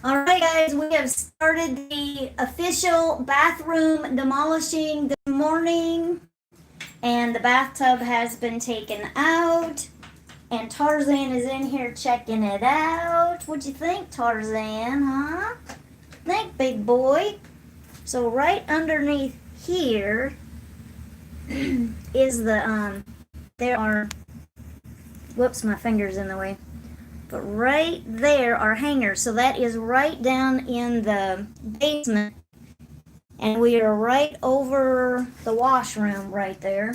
All right, guys, we have started the official bathroom demolishing this morning, and the bathtub has been taken out, and Tarzan is in here checking it out. What'd you think, Tarzan, huh? Think, big boy? So right underneath here is there are, whoops, my finger's in the way. But right there are hangers. So that is right down in the basement. And we are right over the washroom right there.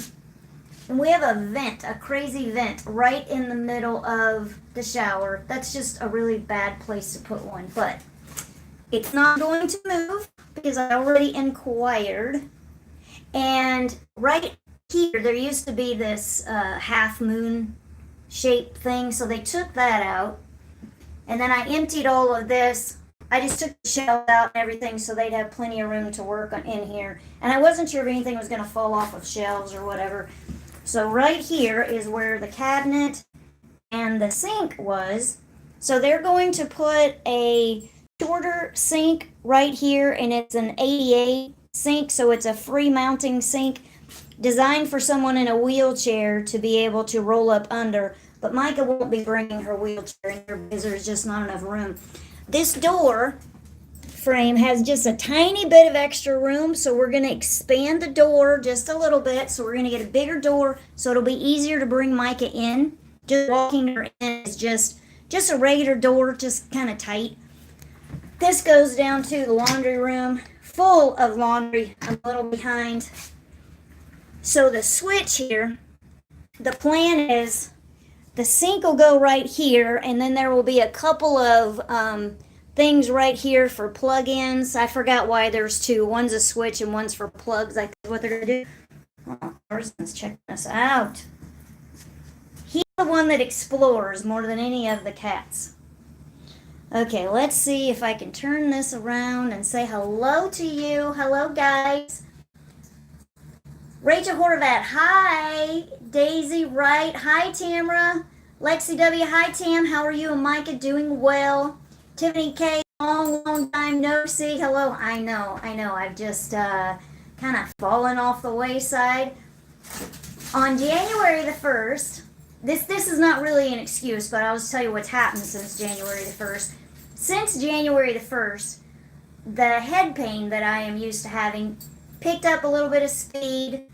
And we have a vent, a crazy vent, right in the middle of the shower. That's just a really bad place to put one. But it's not going to move because I already inquired. And right here, there used to be this half moon shape thing, so they took that out, and then I emptied all of this. I just took the shelves out and everything so they'd have plenty of room to work on in here, and I wasn't sure if anything was going to fall off of shelves or whatever. So right here is where the cabinet and the sink was. So they're going to put a shorter sink right here, and it's an ADA sink, so it's a free mounting sink designed for someone in a wheelchair to be able to roll up under. But Micah won't be bringing her wheelchair in here because there's just not enough room. This door frame has just a tiny bit of extra room, so we're going to expand the door just a little bit. So we're going to get a bigger door so it'll be easier to bring Micah in. Just walking her in is just a regular door, just kind of tight. This goes down to the laundry room, full of laundry. I'm a little behind. So the switch here, the plan is the sink will go right here, and then there will be a couple of things right here for plug-ins. I forgot why there's two. One's a switch and one's for plugs. I think what they're going to do. Oh, Tarzan's checking us out. He's the one that explores more than any of the cats. Okay, let's see if I can turn this around and say hello to you. Hello, guys. Rachel Horvat, hi. Daisy Wright, hi Tamera. Lexi W, hi Tam, how are you and Micah? Doing well. Tiffany K, long time no see. Hello, I know. I've just kind of fallen off the wayside. On January the 1st, this is not really an excuse, but I'll just tell you what's happened since January the 1st. Since January the 1st, the head pain that I am used to having picked up a little bit of speed,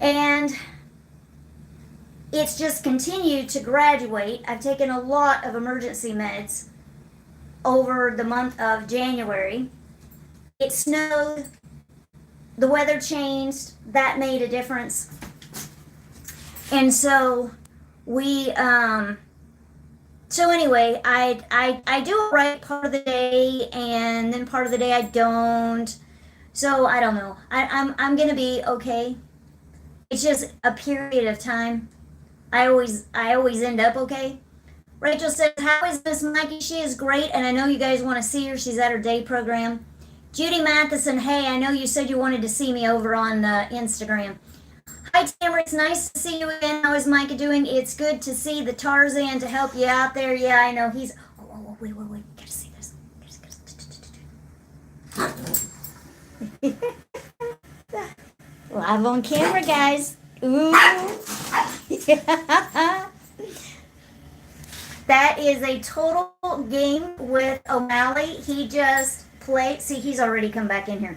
and it's just continued to graduate. I've taken a lot of emergency meds over the month of January. It snowed, the weather changed, that made a difference. And so anyway, I do it right part of the day, and then part of the day I don't. So I don't know. I'm gonna be okay. It's just a period of time. I always end up okay. Rachel says, how is Miss Mikey? She is great, and I know you guys want to see her. She's at her day program. Judy Matheson, hey, I know you said you wanted to see me over on Instagram. Hi, Tamara, it's nice to see you again. How is Micah doing? It's good to see the Tarzan to help you out there. Yeah, I know. He's... Oh, wait. Gotta see this. Live on camera, guys. Ooh. That is a total game with O'Malley. He just played. See, he's already come back in here.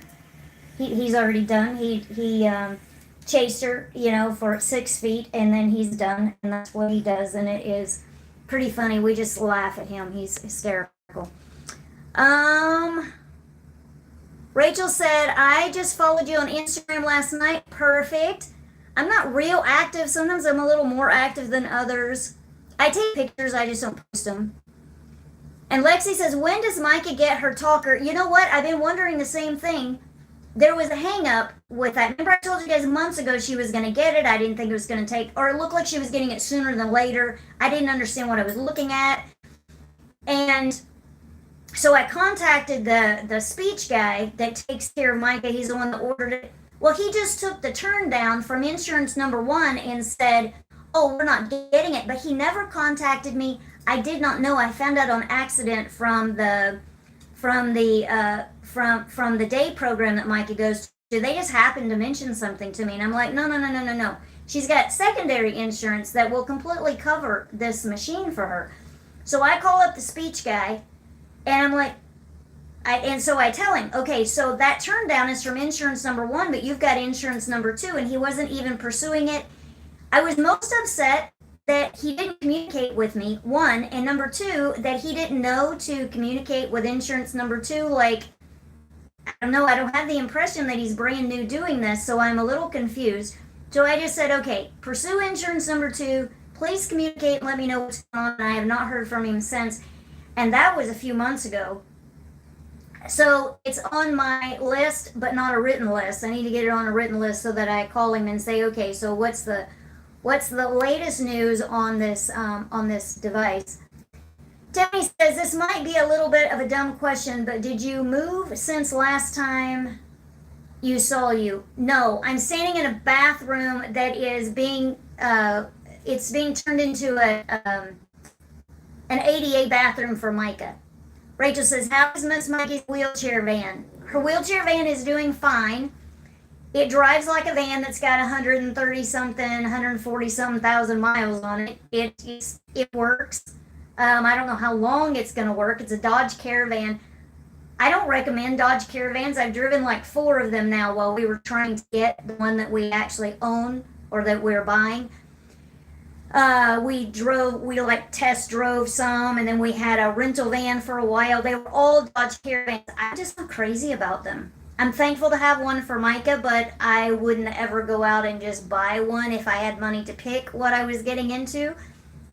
He's already done. He chased her, for 6 feet, and then he's done. And that's what he does, and it is pretty funny. We just laugh at him. He's hysterical. Rachel said, I just followed you on Instagram last night. Perfect. I'm not real active. Sometimes I'm a little more active than others. I take pictures, I just don't post them. And Lexi says, when does Micah get her talker? You know what? I've been wondering the same thing. There was a hang up with that. Remember I told you guys months ago she was going to get it. I didn't think it was going to take, or it looked like she was getting it sooner than later. I didn't understand what I was looking at. And so I contacted the speech guy that takes care of Micah. He's the one that ordered it. Well, he just took the turn down from insurance number 1 and said, oh, we're not getting it. But he never contacted me. I did not know. I found out on accident from the from the day program that Micah goes to. They just happened to mention something to me, and I'm like, no. She's got secondary insurance that will completely cover this machine for her. So I call up the speech guy, and I'm like, so I tell him, okay, so that turn down is from insurance number 1, but you've got insurance number 2, and he wasn't even pursuing it. I was most upset that he didn't communicate with me, 1, and number 2, that he didn't know to communicate with insurance number 2. Like, I don't know, I don't have the impression that he's brand new doing this, so I'm a little confused. So I just said, okay, pursue insurance number 2, please communicate and let me know what's going on, and I have not heard from him since, and that was a few months ago. So it's on my list, but not a written list. I need to get it on a written list so that I call him and say, okay, so what's the latest news on this device? Tammy says, this might be a little bit of a dumb question, but did you move since last time you saw you? No, I'm standing in a bathroom that is being turned into an ADA bathroom for Micah. Rachel says, how is Miss Mikey's wheelchair van? Her wheelchair van is doing fine. It drives like a van that's got 140-something thousand miles on it. It works. I don't know how long it's going to work. It's a Dodge Caravan. I don't recommend Dodge Caravans. I've driven like 4 of them now while we were trying to get the one that we actually own or that we're buying. We test drove some, and then we had a rental van for a while. They were all Dodge Caravans. I'm just not crazy about them. I'm thankful to have one for Micah, but I wouldn't ever go out and just buy one if I had money to pick what I was getting into.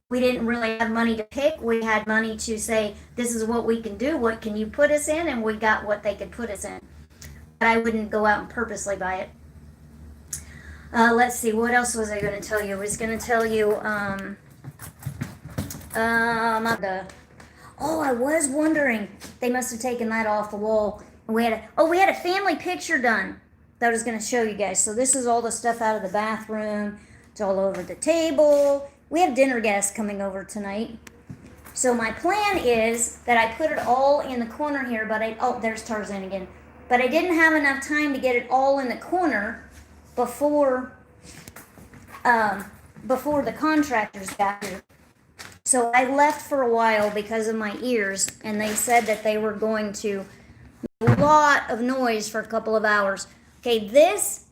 We didn't really have money to pick. We had money to say, this is what we can do. What can you put us in? And we got what they could put us in. But I wouldn't go out and purposely buy it. Let's see, what else was I going to tell you? I was going to tell you, I was wondering, they must have taken that off the wall. We had a family picture done that I was going to show you guys. So this is all the stuff out of the bathroom. It's all over the table. We have dinner guests coming over tonight. So my plan is that I put it all in the corner here, but there's Tarzan again. But I didn't have enough time to get it all in the corner before the contractors got here. So I left for a while because of my ears, and they said that they were going to make a lot of noise for a couple of hours. Okay, this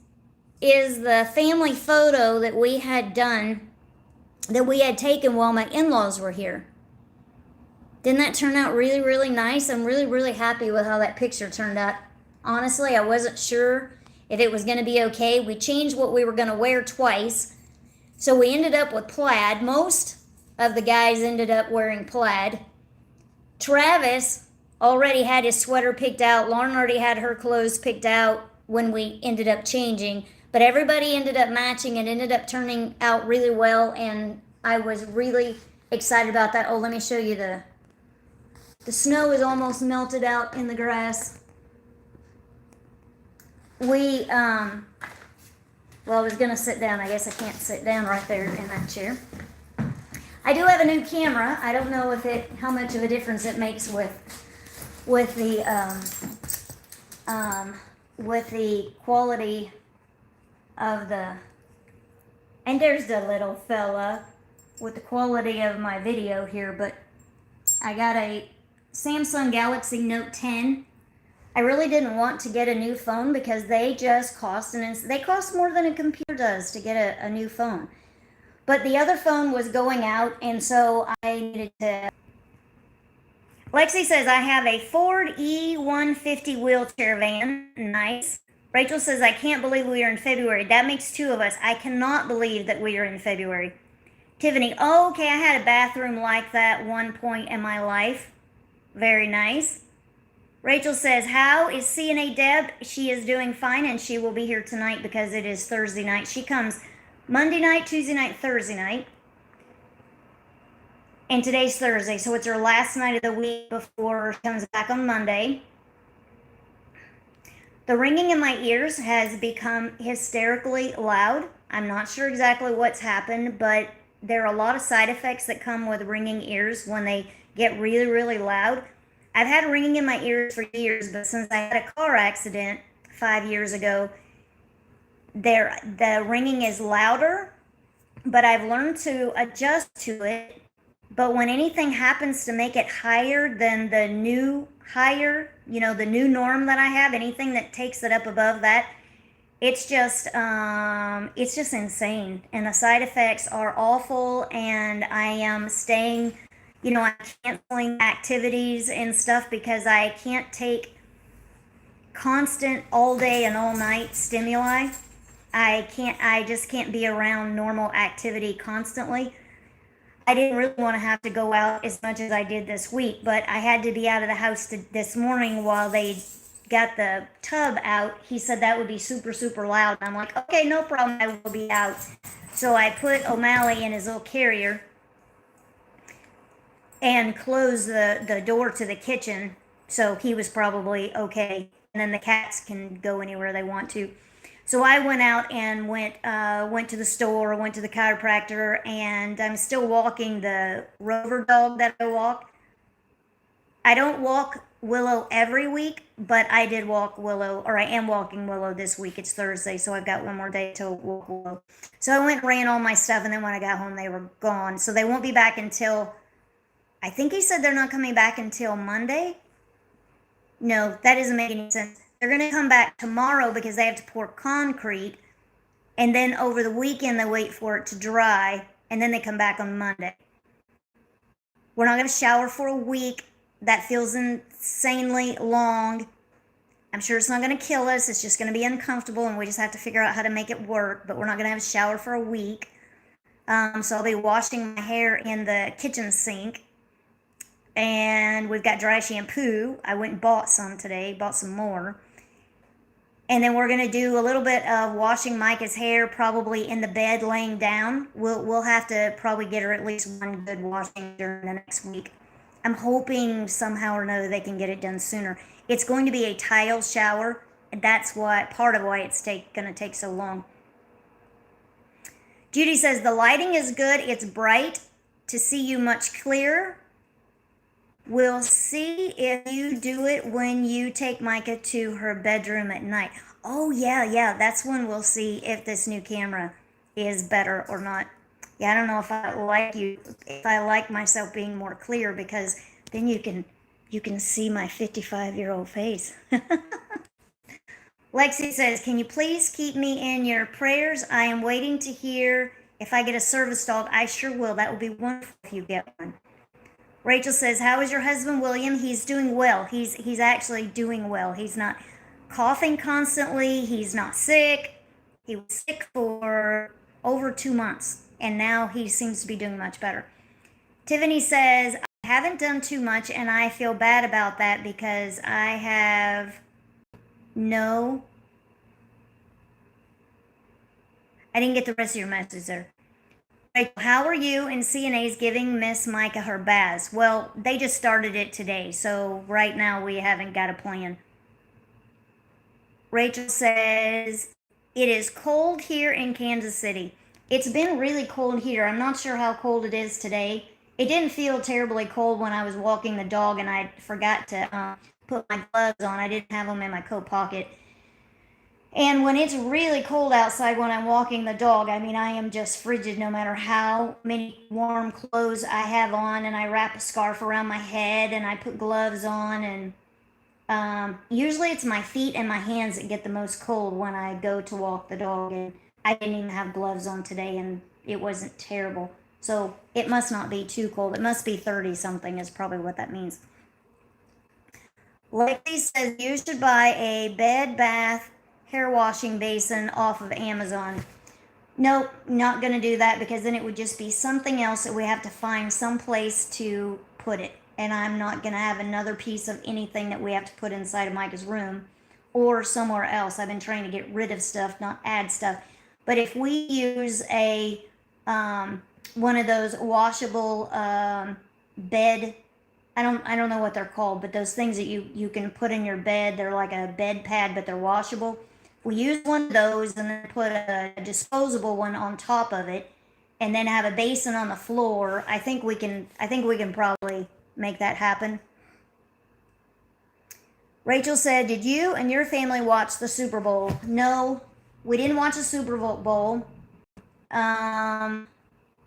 is the family photo that we had taken while my in-laws were here. Didn't that turn out really, really nice? I'm really, really happy with how that picture turned out. Honestly, I wasn't sure if it was going to be okay. We changed what we were going to wear twice. So we ended up with plaid. Most of the guys ended up wearing plaid. Travis already had his sweater picked out. Lauren already had her clothes picked out when we ended up changing. But everybody ended up matching and ended up turning out really well. And I was really excited about that. Oh, let me show you the snow is almost melted out in the grass. I was going to sit down. I guess I can't sit down right there in that chair. I do have a new camera. I don't know how much of a difference it makes with the quality of and there's the little fella with the quality of my video here, but I got a Samsung Galaxy Note 10. I really didn't want to get a new phone because they just cost they cost more than a computer does to get a new phone. But the other phone was going out, and so I needed to. Lexi says, I have a Ford E150 wheelchair van. Nice. Rachel says, I can't believe we are in February. That makes 2 of us. I cannot believe that we are in February. Tiffany, okay, I had a bathroom like that one point in my life. Very nice. Rachel says, how is CNA Deb? She is doing fine, and she will be here tonight because it is Thursday night. She comes Monday night, Tuesday night, Thursday night. And today's Thursday, so it's her last night of the week before she comes back on Monday. The ringing in my ears has become hysterically loud. I'm not sure exactly what's happened, but there are a lot of side effects that come with ringing ears when they get really, really loud. I've had ringing in my ears for years, but since I had a car accident 5 years ago, the ringing is louder, but I've learned to adjust to it. But when anything happens to make it higher than the new higher, the new norm that I have, anything that takes it up above that, it's just insane. And the side effects are awful, and I am staying, I'm canceling activities and stuff because I can't take constant all day and all night stimuli. I just can't be around normal activity constantly. I didn't really want to have to go out as much as I did this week, but I had to be out of the house this morning while they got the tub out. He said that would be super, super loud. And I'm like, okay, no problem, I will be out. So I put O'Malley in his little carrier and closed the door to the kitchen, so he was probably okay. And then the cats can go anywhere they want to. So I went out and went to the store, went to the chiropractor, and I'm still walking the Rover dog that I walk. I don't walk Willow every week, but I did walk Willow, or I am walking Willow this week. It's Thursday, so I've got one more day to walk Willow. So I went and ran all my stuff, and then when I got home, they were gone. So they won't be back until, I think he said they're not coming back until Monday. No, that doesn't make any sense. They're going to come back tomorrow because they have to pour concrete, and then over the weekend they wait for it to dry, and then they come back on Monday. We're not going to shower for a week. That feels insanely long. I'm sure it's not going to kill us. It's just going to be uncomfortable, and we just have to figure out how to make it work, but we're not going to have a shower for a week. So I'll be washing my hair in the kitchen sink. And we've got dry shampoo. I went and bought some today, bought some more. And then we're going to do a little bit of washing Micah's hair, probably in the bed laying down. We'll have to probably get her at least one good washing during the next week. I'm hoping somehow or another they can get it done sooner. It's going to be a tile shower, and that's part of why it's going to take so long. Judy says, the lighting is good. It's bright to see you much clearer. We'll see if you do it when you take Micah to her bedroom at night. Oh, yeah, that's when we'll see if this new camera is better or not. Yeah, I don't know if I like myself being more clear, because then you can see my 55-year-old face. Lexi says, can you please keep me in your prayers? I am waiting to hear if I get a service dog. I sure will. That would be wonderful if you get one. Rachel says, how is your husband, William? He's doing well. He's actually doing well. He's not coughing constantly. He's not sick. He was sick for over 2 months, and now he seems to be doing much better. Tiffany says, I haven't done too much, and I feel bad about that because I have I didn't get the rest of your message there. How are you and CNA's giving Miss Micah her baths? Well, they just started it today, so right now we haven't got a plan. Rachel says, it is cold here in Kansas City. It's been really cold here. I'm not sure how cold it is today. It didn't feel terribly cold when I was walking the dog, and I forgot to put my gloves on. I didn't have them in my coat pocket. And when it's really cold outside when I'm walking the dog, I mean, I am just frigid no matter how many warm clothes I have on, and I wrap a scarf around my head, and I put gloves on, and usually it's my feet and my hands that get the most cold when I go to walk the dog, and I didn't even have gloves on today, and it wasn't terrible. So it must not be too cold. It must be 30-something is probably what that means. Lexi says, you should buy a bed, bath, hair washing basin off of Amazon. Nope, not going to do that, because then it would just be something else that we have to find some place to put it. And I'm not going to have another piece of anything that we have to put inside of Micah's room or somewhere else. I've been trying to get rid of stuff, not add stuff. But if we use a one of those washable bed, I don't know what they're called, but those things that you can put in your bed, they're like a bed pad, but they're washable. We use one of those and then put a disposable one on top of it, and then have a basin on the floor. I think we can probably make that happen. Rachel said, did you and your family watch the Super Bowl? No, we didn't watch the Super Bowl. I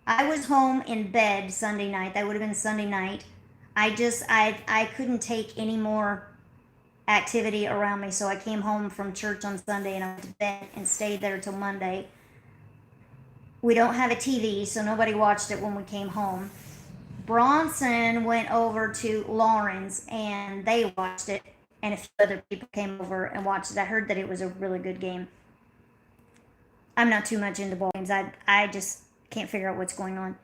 was home in bed Sunday night. That would have been Sunday night. I couldn't take any more activity around me, so I came home from church on Sunday and I went to bed and stayed there till Monday. We don't have a TV, so nobody watched it when we came home. Bronson went over to Lauren's and they watched it, and a few other people came over and watched it. I heard that it was a really good game. I'm not too much into ball games. I just can't figure out what's going on.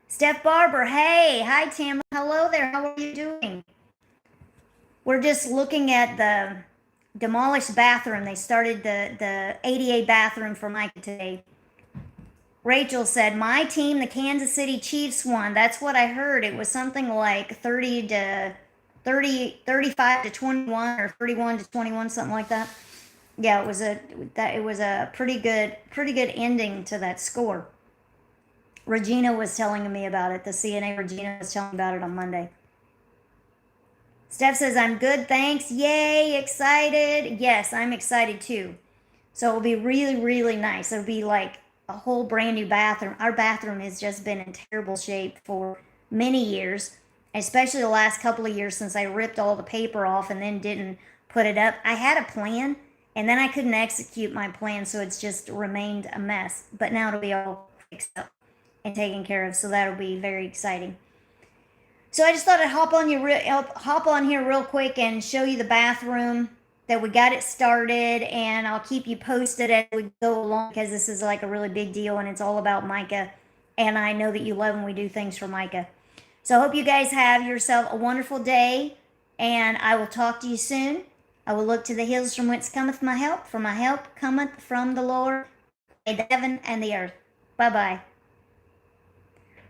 Steph Barber, hey, hi Tam, hello there, how are you doing? We're just looking at the demolished bathroom. They started the ADA bathroom for Micah today. Rachel said, my team, the Kansas City Chiefs, won. That's what I heard. It was something like 35 to 21 or 31 to 21, something like that. Yeah, it was a pretty good ending to that score. Regina was telling me about it. The CNA Regina was telling me about it on Monday. Steph says, I'm good, thanks. Yay, excited. Yes, I'm excited too. So it'll be really, really nice. It'll be like a whole brand new bathroom. Our bathroom has just been in terrible shape for many years, especially the last couple of years since I ripped all the paper off and then didn't put it up. I had a plan, and then I couldn't execute my plan, so it's just remained a mess. But now it'll be all fixed up and taken care of, so that'll be very exciting. So I just thought I'd hop on here real quick and show you the bathroom, that we got it started, and I'll keep you posted as we go along, because this is like a really big deal and it's all about Micah, and I know that you love when we do things for Micah. So I hope you guys have yourself a wonderful day, and I will talk to you soon. I will look to the hills from whence cometh my help, for my help cometh from the Lord, made the heaven and the earth. Bye-bye.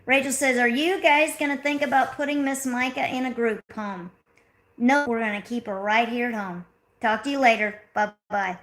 Rachel says, are you guys going to think about putting Miss Micah in a group home? No, we're going to keep her right here at home. Talk to you later. Bye-bye.